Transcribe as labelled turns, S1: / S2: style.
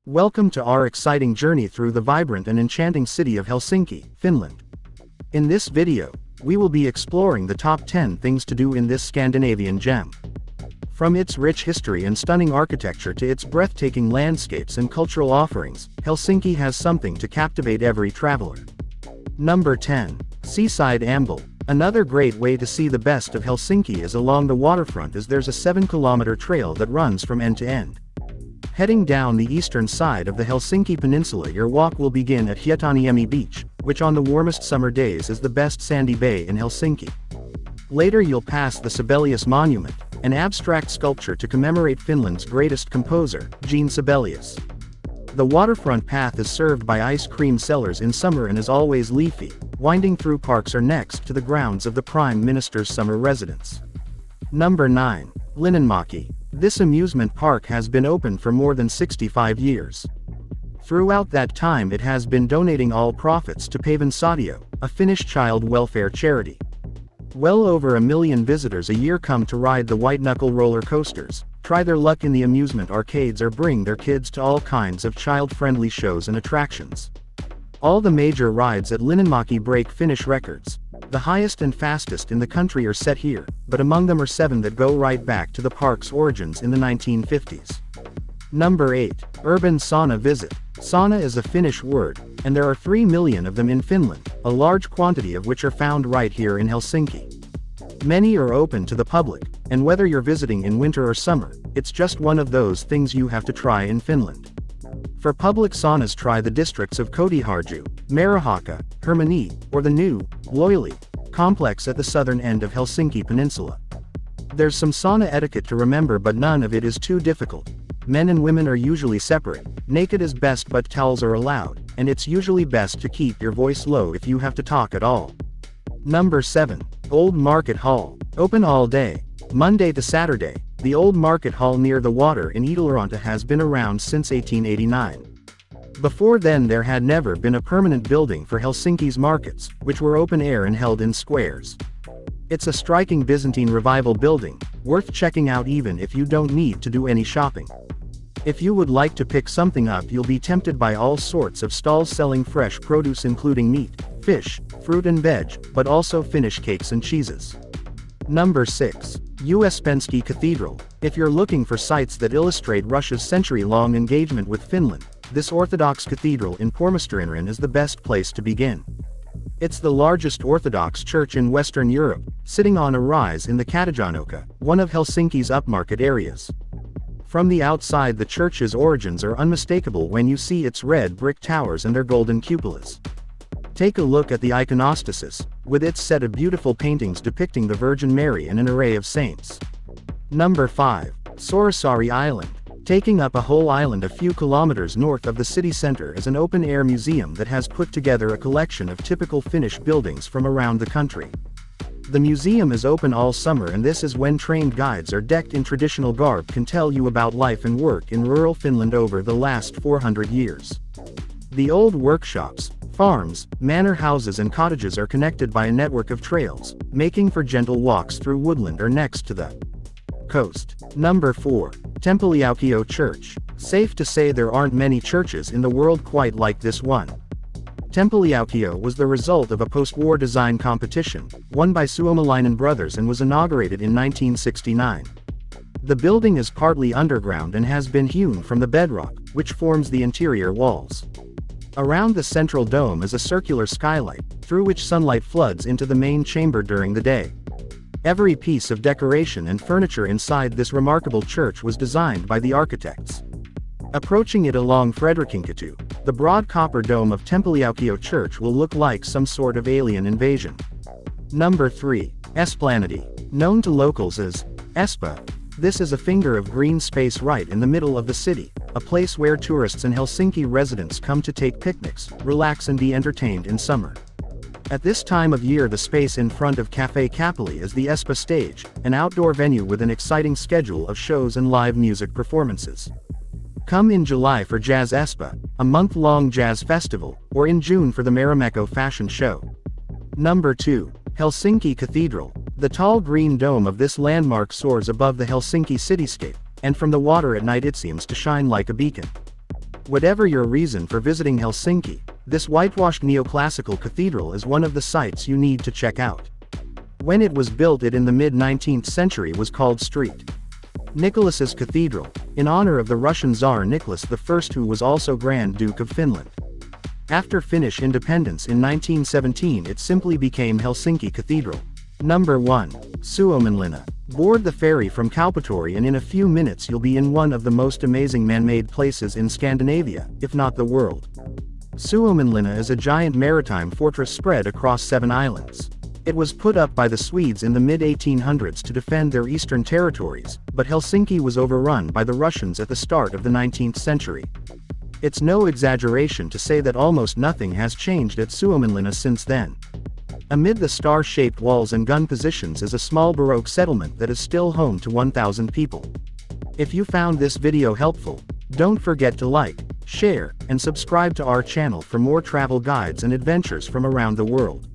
S1: Welcome to our exciting journey through the vibrant and enchanting city of Helsinki, Finland. In this video, we will be exploring the top 10 things to do in this Scandinavian gem. From its rich history and stunning architecture to its breathtaking landscapes and cultural offerings, Helsinki has something to captivate every traveler. Number 10. Seasideamble. Another great way to see the best of Helsinki is along the waterfront, as there's a 7-kilometer trail that runs from end to end. Heading down the eastern side of the Helsinki Peninsula, your walk will begin at Hietaniemi Beach, which on the warmest summer days is the best sandy bay in Helsinki. Later you'll pass the Sibelius Monument, an abstract sculpture to commemorate Finland's greatest composer, Jean Sibelius. The waterfront path is served by ice cream sellers in summer and is always leafy, winding through parks or next to the grounds of the Prime Minister's summer residence. Number 9. Linenmaki. This amusement park has been open for more than 65 years. Throughout that time it has been donating all profits to Pavensaatio, a Finnish child welfare charity. Well over 1 million visitors a year come to ride the white-knuckle roller coasters, try their luck in the amusement arcades, or bring their kids to all kinds of child-friendly shows and attractions. All the major rides at Linenmaki break Finnish records. The highest and fastest in the country are set here, but among them are 7 that go right back to the park's origins in the 1950s. Number 8. Urban sauna visit. Sauna is a Finnish word, and there are 3 million of them in Finland, a large quantity of which are found right here in Helsinki. Many are open to the public, and whether you're visiting in winter or summer, it's just one of those things you have to try in Finland. For public saunas, try the districts of Kotiharju, Marihaka, Hermanni, or the new, Loili, complex at the southern end of Helsinki Peninsula. There's some sauna etiquette to remember, but none of it is too difficult. Men and women are usually separate, naked is best but towels are allowed, and it's usually best to keep your voice low if you have to talk at all. Number 7. Old Market Hall. Open all day, Monday to Saturday. The Old Market Hall near the water in Idulranta has been around since 1889. Before then there had never been a permanent building for Helsinki's markets, which were open air and held in squares. It's a striking Byzantine revival building, worth checking out even if you don't need to do any shopping. If you would like to pick something up, you'll be tempted by all sorts of stalls selling fresh produce, including meat, fish, fruit and veg, but also Finnish cakes and cheeses. Number 6. Helsinki Cathedral. If you're looking for sites that illustrate Russia's century-long engagement with Finland, this Orthodox cathedral in Pormestörinryn is the best place to begin. It's the largest Orthodox church in Western Europe, sitting on a rise in the Katajanoka, one of Helsinki's upmarket areas. From the outside, the church's origins are unmistakable when you see its red brick towers and their golden cupolas. Take a look at the iconostasis, with its set of beautiful paintings depicting the Virgin Mary and an array of saints. Number 5. Sokka Island. Taking up a whole island a few kilometers north of the city center is an open-air museum that has put together a collection of typical Finnish buildings from around the country. The museum is open all summer, and this is when trained guides are decked in traditional garb can tell you about life and work in rural Finland over the last 400 years. The old workshops, farms, manor houses and cottages are connected by a network of trails, making for gentle walks through woodland or next to the coast. Number 4. Aokio Church. Safe to say there aren't many churches in the world quite like this one. Aokio was the result of a post-war design competition, won by Suomalainen brothers, and was inaugurated in 1969. The building is partly underground and has been hewn from the bedrock, which forms the interior walls. Around the central dome is a circular skylight, through which sunlight floods into the main chamber during the day. Every piece of decoration and furniture inside this remarkable church was designed by the architects. Approaching it along Fredrikinkatu, the broad copper dome of Aokio Church will look like some sort of alien invasion. Number 3. Esplanade. Known to locals as Espoo, this is a finger of green space right in the middle of the city, a place where tourists and Helsinki residents come to take picnics, relax and be entertained in summer. At this time of year, the space in front of Café Kapeli is the Espoo Stage, an outdoor venue with an exciting schedule of shows and live music performances. Come in July for Jazz Espoo, a month-long jazz festival, or in June for the Marimekko fashion show. Number 2. Helsinki Cathedral. The tall green dome of this landmark soars above the Helsinki cityscape, and from the water at night it seems to shine like a beacon. Whatever your reason for visiting Helsinki, this whitewashed neoclassical cathedral is one of the sights you need to check out. When it was built in the mid-19th century was called St. Nicholas's Cathedral, in honor of the Russian Tsar Nicholas I, who was also Grand Duke of Finland. After Finnish independence in 1917, it simply became Helsinki Cathedral. Number 1. Suomenlinna. Board the ferry from Kaupatori and in a few minutes you'll be in one of the most amazing man-made places in Scandinavia, if not the world. Suomenlinna is a giant maritime fortress spread across 7 islands. It was put up by the Swedes in the mid-1800s to defend their eastern territories, but Helsinki was overrun by the Russians at the start of the 19th century. It's no exaggeration to say that almost nothing has changed at Suomenlinna since then. Amid the star-shaped walls and gun positions is a small Baroque settlement that is still home to 1,000 people. If you found this video helpful, don't forget to like, share, and subscribe to our channel for more travel guides and adventures from around the world.